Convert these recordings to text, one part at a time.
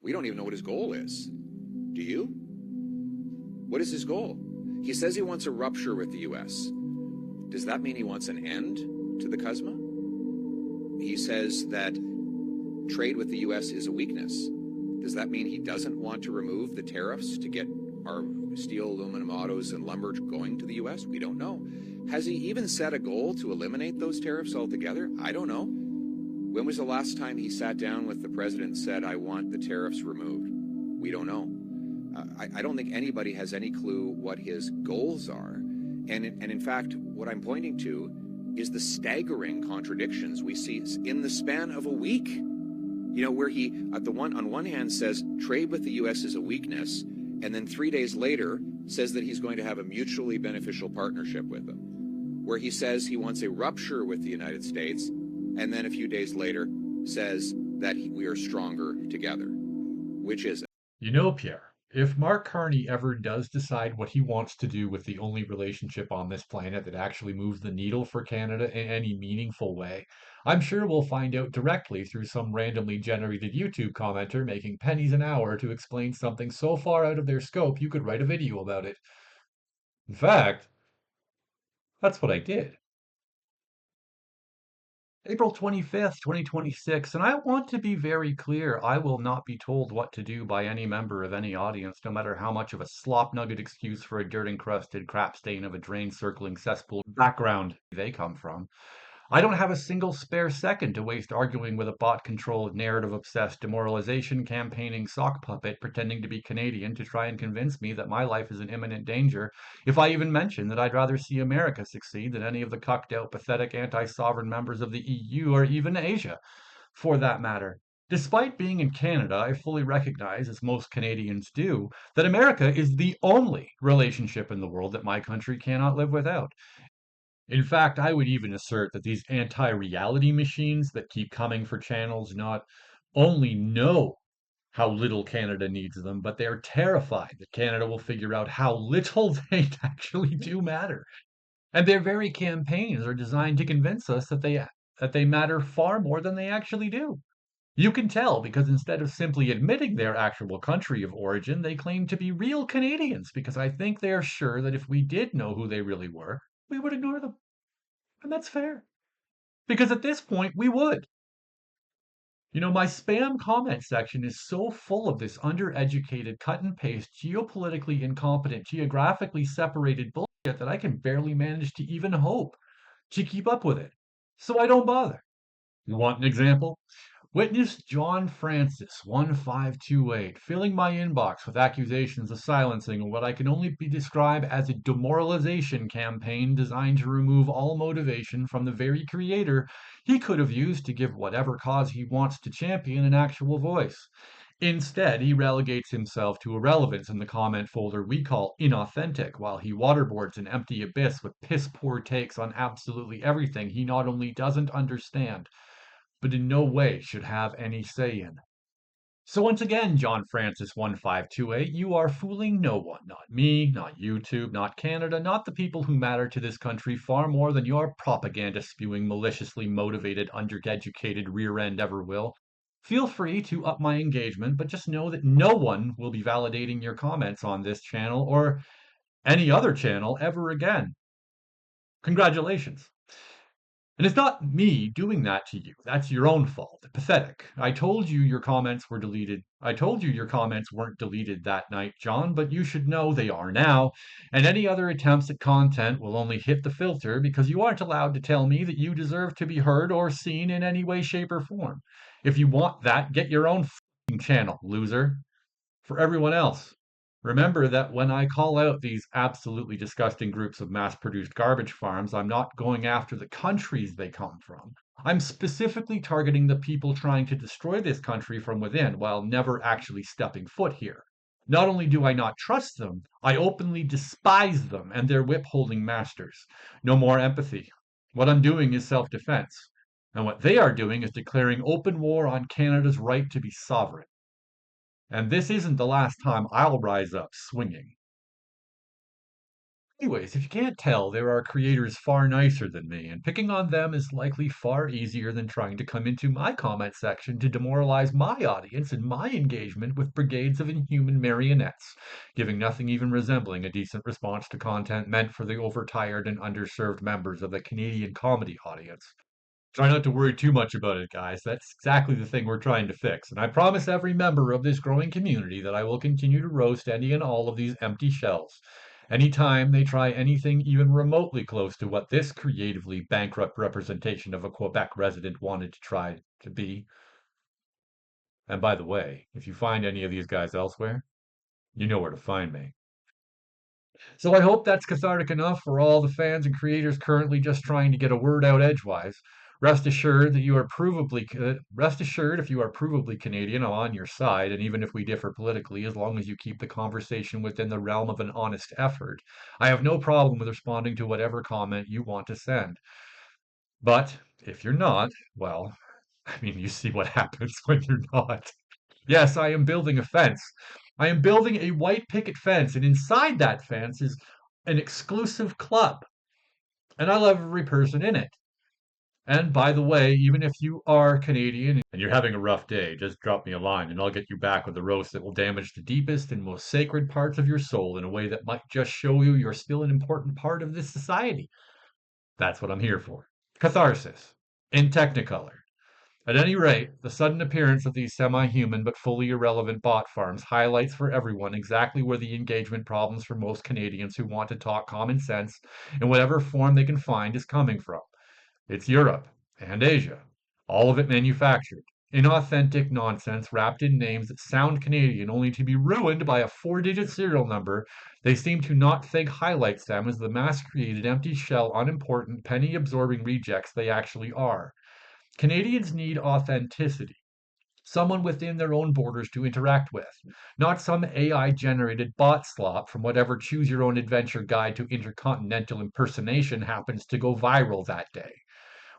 We don't even know what his goal is. Do you? What is his goal? He says he wants a rupture with the U.S. Does that mean he wants an end to the CUSMA? He says that trade with the U.S. is a weakness. Does that mean he doesn't want to remove the tariffs to get our steel, aluminum, autos, and lumber going to the U.S.? We don't know. Has he even set a goal to eliminate those tariffs altogether? I don't know. When was the last time he sat down with the president and said, I want the tariffs removed? We don't know. I don't think anybody has any clue what his goals are. And in fact, what I'm pointing to is the staggering contradictions we see in the span of a week. You know, where he, on one hand, says trade with the U.S. is a weakness, and then 3 days later says that he's going to have a mutually beneficial partnership with them. Where he says he wants a rupture with the United States, and then a few days later says that we are stronger together. Which is it? You know, Pierre, if Mark Carney ever does decide what he wants to do with the only relationship on this planet that actually moves the needle for Canada in any meaningful way, I'm sure we'll find out directly through some randomly generated YouTube commenter making pennies an hour to explain something so far out of their scope you could write a video about it. In fact, that's what I did. April 25th, 2026, and I want to be very clear, I will not be told what to do by any member of any audience, no matter how much of a slop nugget excuse for a dirt-encrusted crap stain of a drain-circling cesspool background they come from. I don't have a single spare second to waste arguing with a bot-controlled, narrative-obsessed, demoralization campaigning sock puppet pretending to be Canadian to try and convince me that my life is in imminent danger, if I even mention that I'd rather see America succeed than any of the cucked-out, pathetic anti-sovereign members of the EU or even Asia, for that matter. Despite being in Canada, I fully recognize, as most Canadians do, that America is the only relationship in the world that my country cannot live without. In fact, I would even assert that these anti-reality machines that keep coming for channels not only know how little Canada needs them, but they are terrified that Canada will figure out how little they actually do matter. And their very campaigns are designed to convince us that they matter far more than they actually do. You can tell because instead of simply admitting their actual country of origin, they claim to be real Canadians because I think they are sure that if we did know who they really were, we would ignore them. And that's fair. Because at this point, we would. You know, my spam comment section is so full of this undereducated, cut and paste, geopolitically incompetent, geographically separated bullshit that I can barely manage to even hope to keep up with it. So I don't bother. You want an example? Witness John Francis, 1528, filling my inbox with accusations of silencing what I can only be described as a demoralization campaign designed to remove all motivation from the very creator he could have used to give whatever cause he wants to champion an actual voice. Instead, he relegates himself to irrelevance in the comment folder we call inauthentic, while he waterboards an empty abyss with piss poor takes on absolutely everything he not only doesn't understand, but in no way should have any say in. So once again, John Francis 1528, you are fooling no one, not me, not YouTube, not Canada, not the people who matter to this country far more than your propaganda spewing, maliciously motivated, undereducated rear end ever will. Feel free to up my engagement, but just know that no one will be validating your comments on this channel or any other channel ever again. Congratulations. And it's not me doing that to you. That's your own fault. Pathetic. I told you your comments were deleted. I told you your comments weren't deleted that night, John, but you should know they are now. And any other attempts at content will only hit the filter because you aren't allowed to tell me that you deserve to be heard or seen in any way, shape, or form. If you want that, get your own channel, loser. For everyone else, remember that when I call out these absolutely disgusting groups of mass-produced garbage farms, I'm not going after the countries they come from. I'm specifically targeting the people trying to destroy this country from within while never actually stepping foot here. Not only do I not trust them, I openly despise them and their whip-holding masters. No more empathy. What I'm doing is self-defense. And what they are doing is declaring open war on Canada's right to be sovereign. And this isn't the last time I'll rise up swinging. Anyways, if you can't tell, there are creators far nicer than me, and picking on them is likely far easier than trying to come into my comment section to demoralize my audience and my engagement with brigades of inhuman marionettes, giving nothing even resembling a decent response to content meant for the overtired and underserved members of the Canadian comedy audience. Try not to worry too much about it, guys. That's exactly the thing we're trying to fix. And I promise every member of this growing community that I will continue to roast any and all of these empty shells. Anytime they try anything even remotely close to what this creatively bankrupt representation of a Quebec resident wanted to try to be. And by the way, if you find any of these guys elsewhere, you know where to find me. So I hope that's cathartic enough for all the fans and creators currently just trying to get a word out edgewise. Rest assured if you are provably Canadian, I'm on your side, and even if we differ politically, as long as you keep the conversation within the realm of an honest effort, I have no problem with responding to whatever comment you want to send. But if you're not, well, I mean, you see what happens when you're not. Yes, I am building a fence. I am building a white picket fence, and inside that fence is an exclusive club, and I love every person in it. And by the way, even if you are Canadian and you're having a rough day, just drop me a line and I'll get you back with a roast that will damage the deepest and most sacred parts of your soul in a way that might just show you you're still an important part of this society. That's what I'm here for. Catharsis in Technicolor. At any rate, the sudden appearance of these semi-human but fully irrelevant bot farms highlights for everyone exactly where the engagement problems for most Canadians who want to talk common sense in whatever form they can find is coming from. It's Europe and Asia, all of it manufactured. Inauthentic nonsense wrapped in names that sound Canadian only to be ruined by a 4-digit serial number they seem to not think highlights them as the mass-created empty shell unimportant penny-absorbing rejects they actually are. Canadians need authenticity, someone within their own borders to interact with, not some AI generated bot slop from whatever choose your own adventure guide to intercontinental impersonation happens to go viral that day.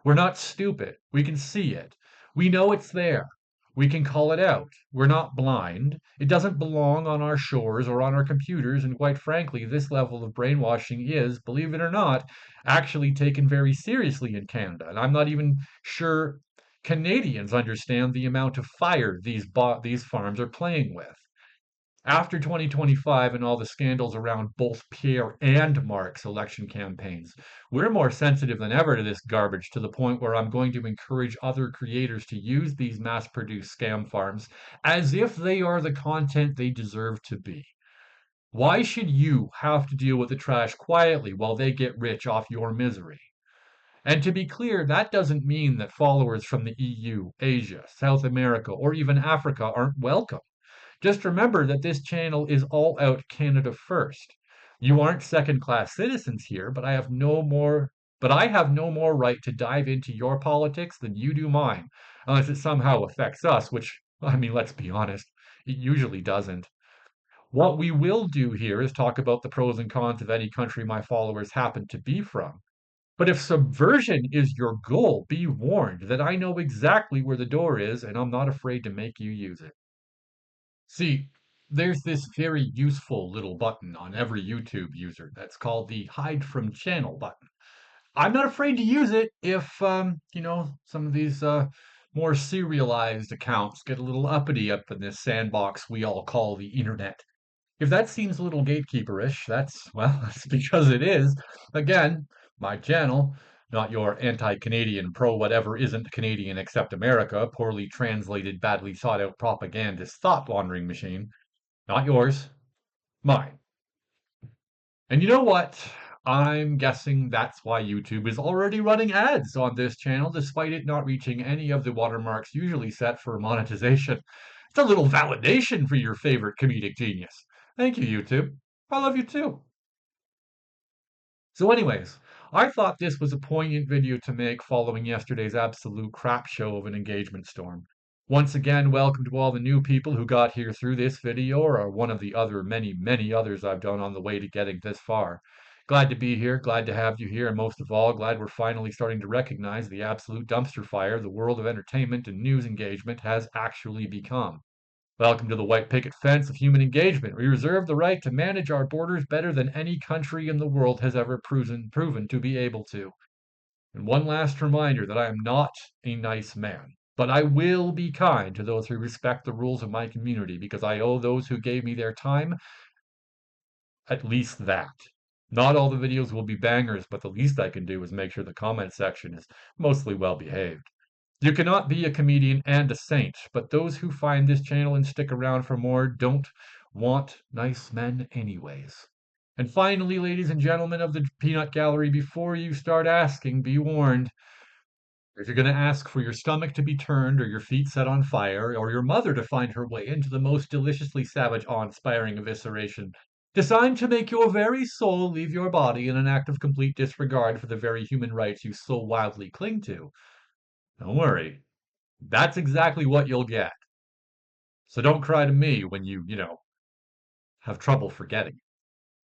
We're not stupid. We can see it. We know it's there. We can call it out. We're not blind. It doesn't belong on our shores or on our computers. And quite frankly, this level of brainwashing is, believe it or not, actually taken very seriously in Canada. And I'm not even sure Canadians understand the amount of fire these farms are playing with. After 2025 and all the scandals around both Pierre and Mark's election campaigns, we're more sensitive than ever to this garbage to the point where I'm going to encourage other creators to use these mass produced scam farms as if they are the content they deserve to be. Why should you have to deal with the trash quietly while they get rich off your misery? And to be clear, that doesn't mean that followers from the EU, Asia, South America, or even Africa aren't welcome. Just remember that this channel is all out Canada first. You aren't second-class citizens here, but I have no more right to dive into your politics than you do mine, unless it somehow affects us, which, I mean, let's be honest, it usually doesn't. What we will do here is talk about the pros and cons of any country my followers happen to be from. But if subversion is your goal, be warned that I know exactly where the door is, and I'm not afraid to make you use it. See, there's this very useful little button on every YouTube user that's called the hide from channel button. I'm not afraid to use it if, some of these more serialized accounts get a little uppity up in this sandbox we all call the internet. If that seems a little gatekeeperish, well, that's because it is. Again, my channel, not your anti-Canadian pro-whatever isn't Canadian except America, poorly translated, badly thought out propagandist thought laundering machine. Not yours, mine. And you know what? I'm guessing that's why YouTube is already running ads on this channel, despite it not reaching any of the watermarks usually set for monetization. It's a little validation for your favorite comedic genius. Thank you, YouTube. I love you too. So anyways, I thought this was a poignant video to make following yesterday's absolute crap show of an engagement storm. Once again, welcome to all the new people who got here through this video or one of the other many others I've done on the way to getting this far. Glad to be here, glad to have you here, and most of all, glad we're finally starting to recognize the absolute dumpster fire the world of entertainment and news engagement has actually become. Welcome to the white picket fence of human engagement. We reserve the right to manage our borders better than any country in the world has ever proven to be able to. And one last reminder that I am not a nice man, but I will be kind to those who respect the rules of my community because I owe those who gave me their time at least that. Not all the videos will be bangers, but the least I can do is make sure the comment section is mostly well behaved. You cannot be a comedian and a saint, but those who find this channel and stick around for more don't want nice men anyways. And finally, ladies and gentlemen of the peanut gallery, before you start asking, be warned. If you're going to ask for your stomach to be turned or your feet set on fire or your mother to find her way into the most deliciously savage, awe-inspiring evisceration designed to make your very soul leave your body in an act of complete disregard for the very human rights you so wildly cling to, don't worry. That's exactly what you'll get. So don't cry to me when you have trouble forgetting.